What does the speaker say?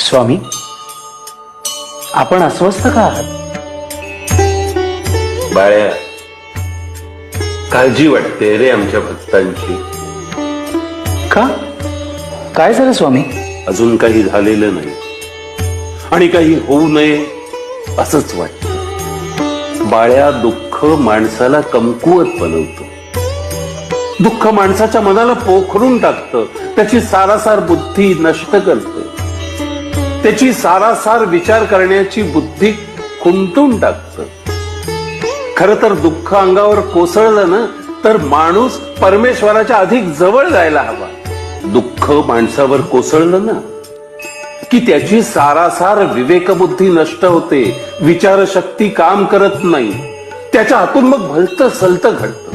स्वामी, आपण अस्वस्थ का आहात? बाळ्या, काळजी वाटते रे आमच्या भक्तांची. का? काय झालं स्वामी? अजून काही झालेलं नाही आणि काही होऊ नये असंच वाटतं. बाळ्या, दुःख माणसाला कमकुवत बनवतं. दुःख माणसाच्या मनाला पोखरून टाकतं. त्याची सारासार बुद्धी नष्ट करतं. त्याची सारासार विचार करण्याची बुद्धी खुंटून टाकतं. खर तर दुःख अंगावर कोसळलं ना तर माणूस परमेश्वराच्या अधिक जवळ जायला हवा. दुःख माणसावर कोसळलं ना की त्याची सारासार विवेकबुद्धी नष्ट होते. विचारशक्ती काम करत नाही. त्याच्या हातून मग भलतं सलतं घडतं.